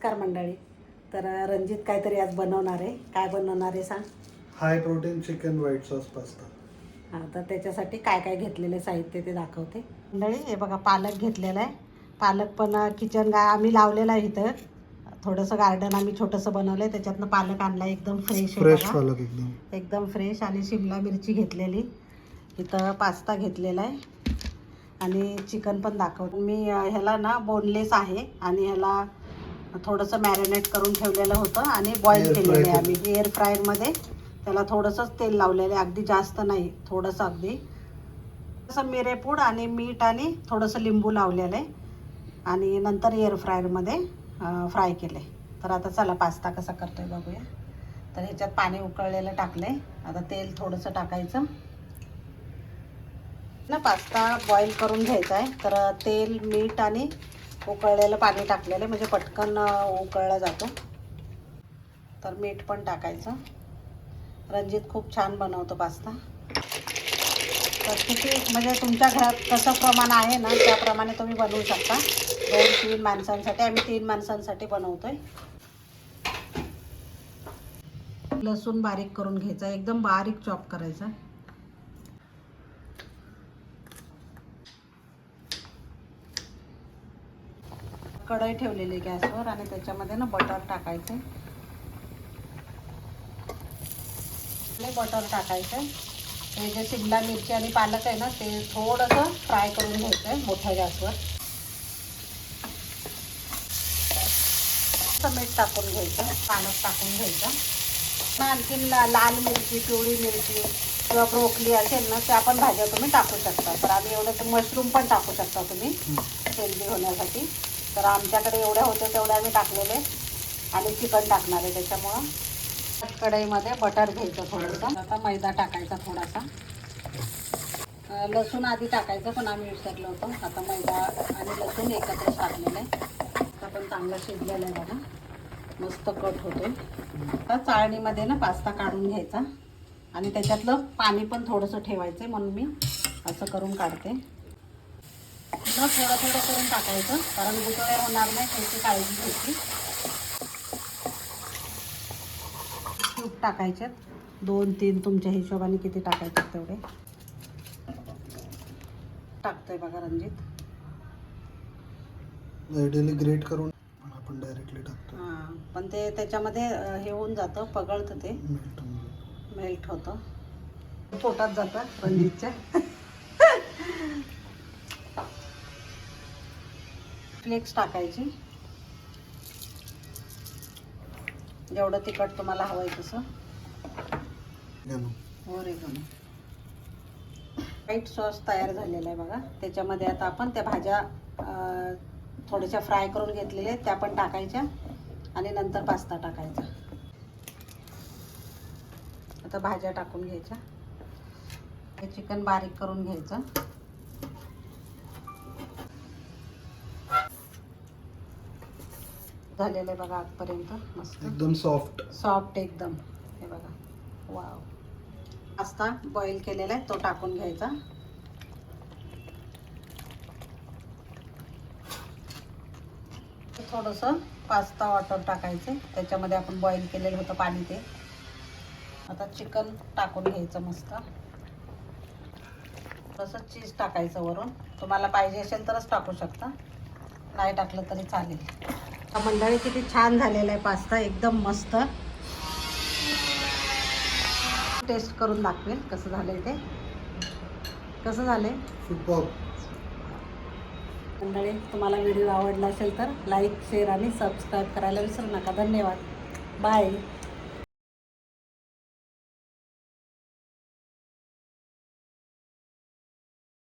नमस्कार मंडळी. तर रणजित काहीतरी आज बनवणार आहे. काय बनवणार आहे सांग? High protein chicken white sauce pasta. हां, तर त्याच्यासाठी काय काय घेतलेले साहित्य ते दाखवते. मंडळी हे बघा, पालक घेतलेला आहे. पालक पण किचन आम्ही लावलेला आहे इथं. थोडंसं गार्डन आम्ही छोटंसं बनवलं आहे, त्याच्यातनं पालक आणला. एकदम फ्रेश आहे बघा. पालक एकदम फ्रेश. आणि शिमला मिरची घेतलेली. इथं पास्ता घेतलेला आहे आणि चिकन पण दाखवतो मी. ह्याला ना बोनलेस आहे आणि ह्याला थोडंसं मॅरिनेट करून ठेवलेलं होतं आणि बॉईल केलेलं आहे आम्ही एअर फ्रायरमध्ये. त्याला थोडंसंच तेल लावलेलं आहे, अगदी जास्त नाही, थोडंसं अगदी. तसं मिरेपूड आणि मीठ आणि थोडंसं लिंबू लावलेलं आहे आणि नंतर एअर फ्रायरमध्ये फ्राय केलं आहे. तर आता चला पास्ता कसा करतो आहे बघूया. तर ह्याच्यात पाणी उकळलेलं टाकलं आहे. आता तेल थोडंसं टाकायचं ना. पास्ता बॉईल करून घ्यायचा आहे. तर तेल, मीठ आणि उकळलेलं पाणी टाकलेलं आहे, म्हणजे पटकन उकळला जातो. तर मीठ पण टाकायचं. रणजित खूप छान बनवतो पास्ता. तर किती म्हणजे तुमच्या घरात कसं प्रमाण आहे ना, त्याप्रमाणे तुम्ही बनवू शकता. 2-3 माणसांसाठी, आम्ही 3 माणसांसाठी बनवतोय. लसूण बारीक करून घ्यायचा, एकदम बारीक चॉप करायचा. कढई ठेवलेली गॅसवर आणि त्याच्यामध्ये ना बटर टाकायचं. बटर टाकायचं. हे जे शिमला मिरची आणि पालक आहे ना, ते थोडंसं फ्राय करून घ्यायचं आहे मोठ्या गॅसवर. मीठ टाकून घ्यायचं, पालक टाकून घ्यायचं. आणखीन लाल मिरची, पिवळी मिरची किंवा ब्रोकली असेल ना, त्या पण भाज्या तुम्ही टाकू शकता. तर आम्ही एवढं मशरूम पण टाकू शकता तुम्ही हेल्दी होण्यासाठी. तर आमच्याकडे एवढ्या होते तेवढ्या आम्ही टाकलेले आणि चिकन टाकणार आहे. त्याच्यामुळं कढईमध्ये बटर घ्यायचं थोडंसं. आता मैदा टाकायचा थोडासा. लसूण आधी टाकायचं पण आम्ही विसरलो होतो. आता मैदा आणि लसूण एकत्र टाकलेलं आहे. आता पण चांगलं शिजलेलं आहे बघा, मस्त कट होतो. आता चाळणीमध्ये ना पास्ता काढून घ्यायचा आणि त्याच्यातलं पाणी पण थोडंसं ठेवायचं आहे, म्हणून मी असं करून काढते. थोडं थोडं करून टाकायचं, कारण गुठळे होणार नाही त्याची काळजी घ्यायची. तूप टाकायचे 2-3 तुमच्या हिशोबाने किती टाकायचे तेवढे टाकतोय बघा रणजित. आयडियली ग्रेट करून आपण डायरेक्टली टाकतो. हां, पण ते त्याच्यामध्ये हे होऊन जातं, पगळतं, ते मेल्ट होतं, पोटात जातं रणजितच्या. फ्लेक्स टाकायची, जेवढं तिखट तुम्हाला हवं आहे तसं. ओरिगॅनो. व्हाईट सॉस तयार झालेला आहे बघा. त्याच्यामध्ये आता आपण त्या भाज्या थोड्याशा फ्राय करून घेतलेल्या त्या पण टाकायच्या आणि नंतर पास्ता टाकायचा. आता भाज्या टाकून घ्यायच्या. हे चिकन बारीक करून घ्यायचं. झालेलं आहे बघा आजपर्यंत, मस्त एकदम सॉफ्ट एकदम. हे बघा, वाव. पास्ता बॉईल केलेला आहे तो टाकून घ्यायचा. थोडंसं पास्ता वॉटर टाकायचं, त्याच्यामध्ये आपण बॉईल केलेलं होतं पाणी ते. आता चिकन टाकून घ्यायचं मस्त. तसं चीज टाकायचं वरून, तुम्हाला पाहिजे असेल तरच टाकू शकता, नाही टाकलं तरी चालेल. मंडळी किती छान झालेला आहे पास्ता, एकदम मस्त. टेस्ट करून दाखवेल कसं झालंय ते. कसं झालंय मंडळी? तुम्हाला व्हिडिओ आवडला असेल तर लाईक, शेअर आणि सबस्क्राईब करायला विसरू नका. धन्यवाद. बाय.